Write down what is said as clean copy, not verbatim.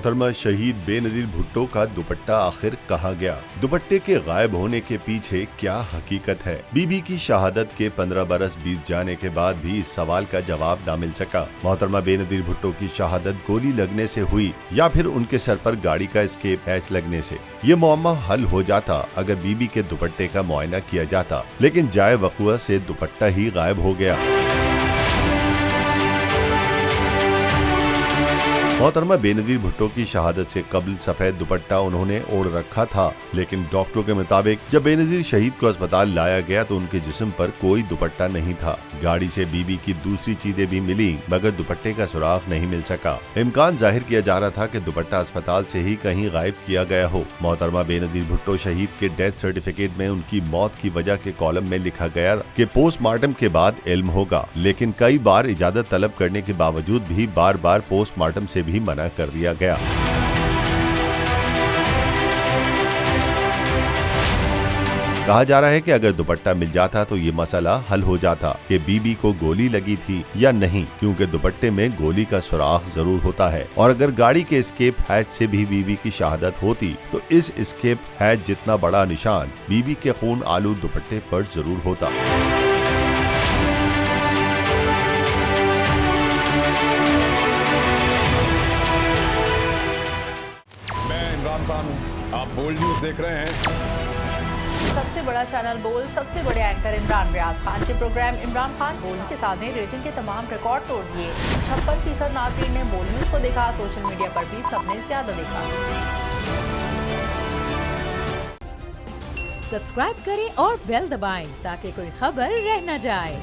मोहतरमा शहीद बेनजीर भुट्टो का दुपट्टा आखिर कहाँ गया? दुपट्टे के गायब होने के पीछे क्या हकीकत है? बीबी की शहादत के 15 बरस बीत जाने के बाद भी इस सवाल का जवाब न मिल सका। मोहतरमा बेनजीर भुट्टो की शहादत गोली लगने से हुई या फिर उनके सर पर गाड़ी का एस्केप हैच लगने से? ये मुअम्मा हल हो जाता अगर बीबी के दुपट्टे का मुआयना किया जाता, लेकिन जाए वक़ुआ से दुपट्टा ही गायब हो गया। मोहतरमा बेनजीर भुट्टो की शहादत से कबल सफेद दुपट्टा उन्होंने ओढ़ रखा था, लेकिन डॉक्टरों के मुताबिक जब बेनजीर शहीद को अस्पताल लाया गया तो उनके जिस्म पर कोई दुपट्टा नहीं था। गाड़ी से बीबी की दूसरी चीजें भी मिली मगर दुपट्टे का सुराग नहीं मिल सका। इम्कान जाहिर किया जा रहा था कि दुपट्टा अस्पताल से ही कहीं गायब किया गया हो। मोहतरमा बेनजीर भुट्टो शहीद के डेथ सर्टिफिकेट में उनकी मौत की वजह के कॉलम में लिखा गया कि पोस्टमार्टम के बाद इल्म होगा, लेकिन कई बार इजाजत तलब करने के बावजूद भी बार बार पोस्टमार्टम से भी मना कर दिया गया। कहा जा रहा है कि अगर दुपट्टा मिल जाता तो ये मसला हल हो जाता कि बीबी को गोली लगी थी या नहीं, क्योंकि दुपट्टे में गोली का सुराग जरूर होता है। और अगर गाड़ी के एस्केप हैच से भी बीबी की शहादत होती तो इस एस्केप हैच जितना बड़ा निशान बीबी के खून आलूद दुपट्टे पर जरूर होता। इमरान खान हूं, आप बोल्ड न्यूज देख रहे हैं। सबसे बड़ा चैनल बोल, सबसे बड़े एंकर इमरान रियाज खान के प्रोग्राम इमरान खान बोल के साथ ने रेटिंग के तमाम रिकॉर्ड तोड़ दिए। 56% नाज़रीन ने बोल न्यूज को देखा। सोशल मीडिया पर भी सबने ज्यादा देखा। सब्सक्राइब करें और बेल दबाएं ताकि कोई खबर रह न जाए।